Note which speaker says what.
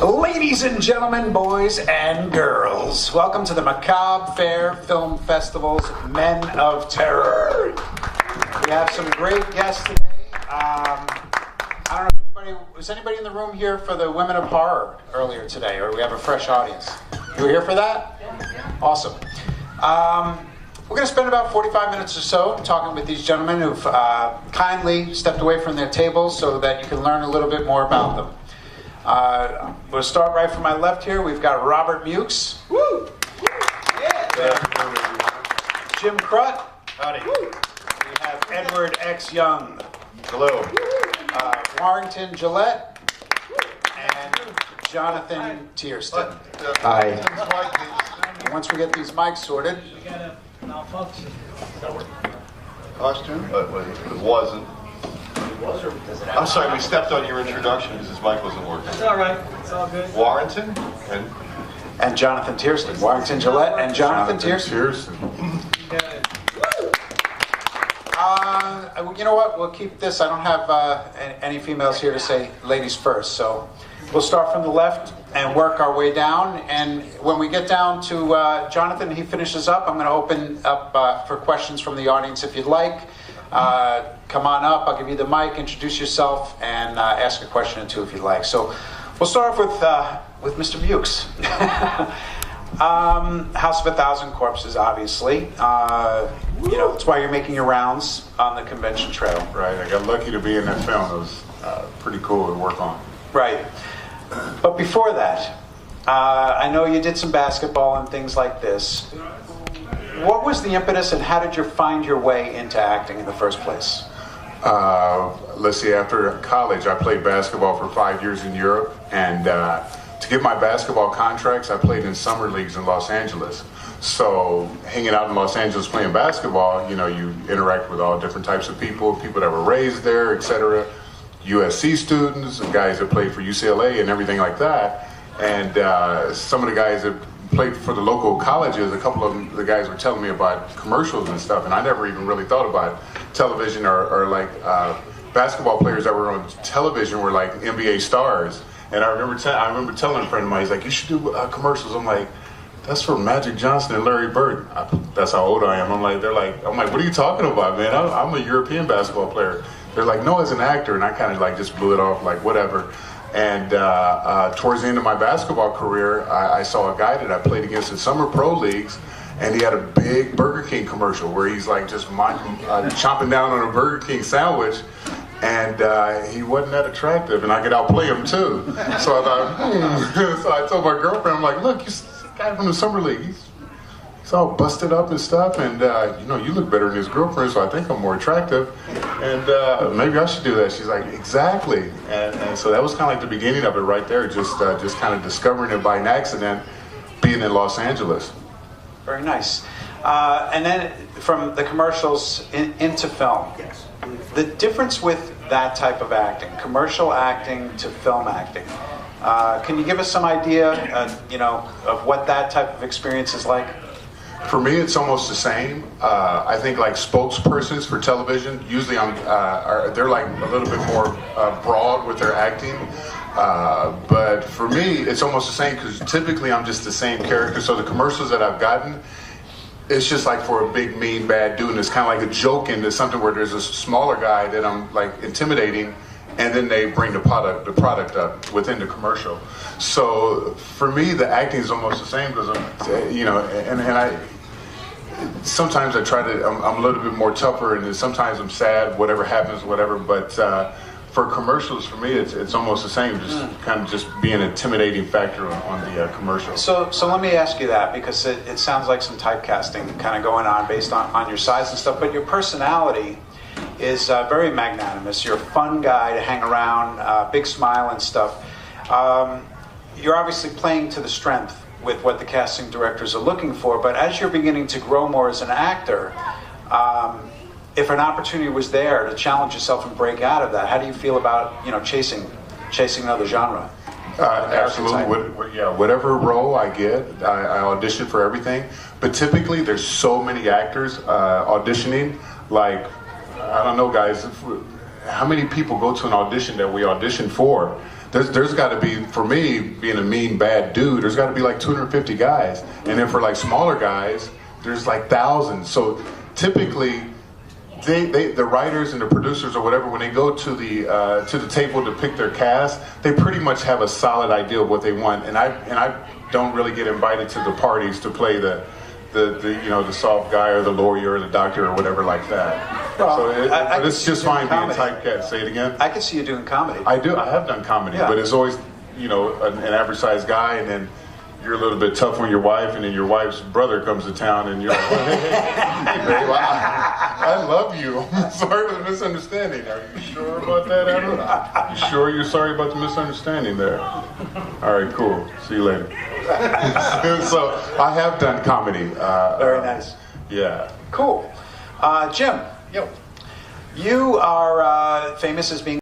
Speaker 1: Ladies and gentlemen, boys and girls, welcome to the Macabre Fair Film Festival's Men of Terror. We have some great guests today. I don't know if was anybody in the room here for the Women of Horror earlier today, or we have a fresh audience? You were here for that? Awesome. We're going to spend about 45 minutes or so talking with these gentlemen who've kindly stepped away from their tables so that you can learn a little bit more about them. We'll start right from my left here. We've got Robert Mukes. Woo! Jim Crut. Howdy. We have Edward X. Young.
Speaker 2: Hello.
Speaker 1: Warrington Gillette. And Jonathan Tiersten.
Speaker 3: Hi.
Speaker 1: Once we get these mics sorted.
Speaker 4: We got a malfunction.
Speaker 2: Costume? It wasn't. I'm sorry, we stepped on your introduction because his mic wasn't working.
Speaker 4: It's all right. It's all good.
Speaker 2: Warrington?
Speaker 1: And Jonathan Tiersten. Warrington Gillette and Jonathan Tiersten. You know what? We'll keep this. I don't have any females here to say ladies first. So we'll start from the left and work our way down. And when we get down to Jonathan, he finishes up. I'm going to open up for questions from the audience if you'd like. Come on up. I'll give you the mic. Introduce yourself and ask a question or two if you'd like. So we'll start off with Mr. Mukes. House of a Thousand Corpses, obviously. That's why you're making your rounds on the convention trail.
Speaker 3: Right. I got lucky to be in that film. It was pretty cool to work on.
Speaker 1: Right. But before that, I know you did some basketball and things like this. What was the impetus and how did you find your way into acting in the first place?
Speaker 3: Let's see, after college, I played basketball for 5 years in Europe. And to get my basketball contracts, I played in summer leagues in Los Angeles. So hanging out in Los Angeles playing basketball, you interact with all different types of people that were raised there, etc. USC students, guys that played for UCLA and everything like that. And some of the guys that played for the local colleges, a couple of them, the guys were telling me about commercials and stuff, and I never even really thought about television or like basketball players that were on television were like NBA stars. And I remember telling a friend of mine, he's like, you should do commercials. I'm like, that's for Magic Johnson and Larry Bird. That's how old I am. I'm like, what are you talking about, man? I'm a European basketball player. They're like, no, as an actor. And I kind of like just blew it off, like whatever. And towards the end of my basketball career, I saw a guy that I played against in summer pro leagues, and he had a big Burger King commercial where he's like just chomping down on a Burger King sandwich, and he wasn't that attractive, and I could outplay him too. So I thought, so I told my girlfriend, I'm like, look, he's the guy from the summer league. He's all busted up and stuff, and you look better than his girlfriend, so I think I'm more attractive, and maybe I should do that. She's like, exactly, and so that was kind of like the beginning of it right there, just kind of discovering it by an accident, being in Los Angeles.
Speaker 1: Very nice. And then from the commercials into film.
Speaker 4: Yes.
Speaker 1: The difference with that type of acting, commercial acting to film acting, can you give us some idea, of what that type of experience is like?
Speaker 3: For me, it's almost the same. I think like spokespersons for television, usually they're like a little bit more broad with their acting. But for me, it's almost the same because typically I'm just the same character. So the commercials that I've gotten, it's just like for a big, mean, bad dude. And it's kind of like a joke into something where there's a smaller guy that I'm like intimidating, and then they bring the product up within the commercial. So for me, the acting is almost the same because and I sometimes I try to. I'm a little bit more tougher, and then sometimes I'm sad. Whatever happens, whatever. But for commercials, for me, it's almost the same. Just kind of just being an intimidating factor on the commercial.
Speaker 1: So let me ask you that, because it sounds like some typecasting kind of going on based on your size and stuff. But your personality is very magnanimous. You're a fun guy to hang around, big smile and stuff. You're obviously playing to the strength with what the casting directors are looking for, but as you're beginning to grow more as an actor, if an opportunity was there to challenge yourself and break out of that, how do you feel about chasing another genre?
Speaker 3: Absolutely. Whatever role I get, I audition for everything. But typically, there's so many actors auditioning. Like, I don't know, guys. how many people go to an audition that we audition for? There's got to be, for me, being a mean, bad dude, there's got to be like 250 guys. And then for like smaller guys, there's like thousands. So typically, the writers and the producers or whatever, when they go to the table to pick their cast, they pretty much have a solid idea of what they want. And I don't really get invited to the parties to play the soft guy or the lawyer or the doctor or whatever like that.
Speaker 1: Well,
Speaker 3: but it's just fine being
Speaker 1: comedy.
Speaker 3: typecast. Say it again.
Speaker 1: I can see you doing comedy.
Speaker 3: I have done comedy,
Speaker 1: Yeah.
Speaker 3: but it's always, an average sized guy, and then you're a little bit tough on your wife, and then your wife's brother comes to town, and you're like, hey, babe, I love you. I'm sorry for the misunderstanding. Are you sure about that, Adam? You sure you're sorry about the misunderstanding there? All right, cool. See you later. So I have done comedy.
Speaker 1: Very nice.
Speaker 3: Yeah.
Speaker 1: Cool. Jim,
Speaker 2: Yo.
Speaker 1: you are famous as being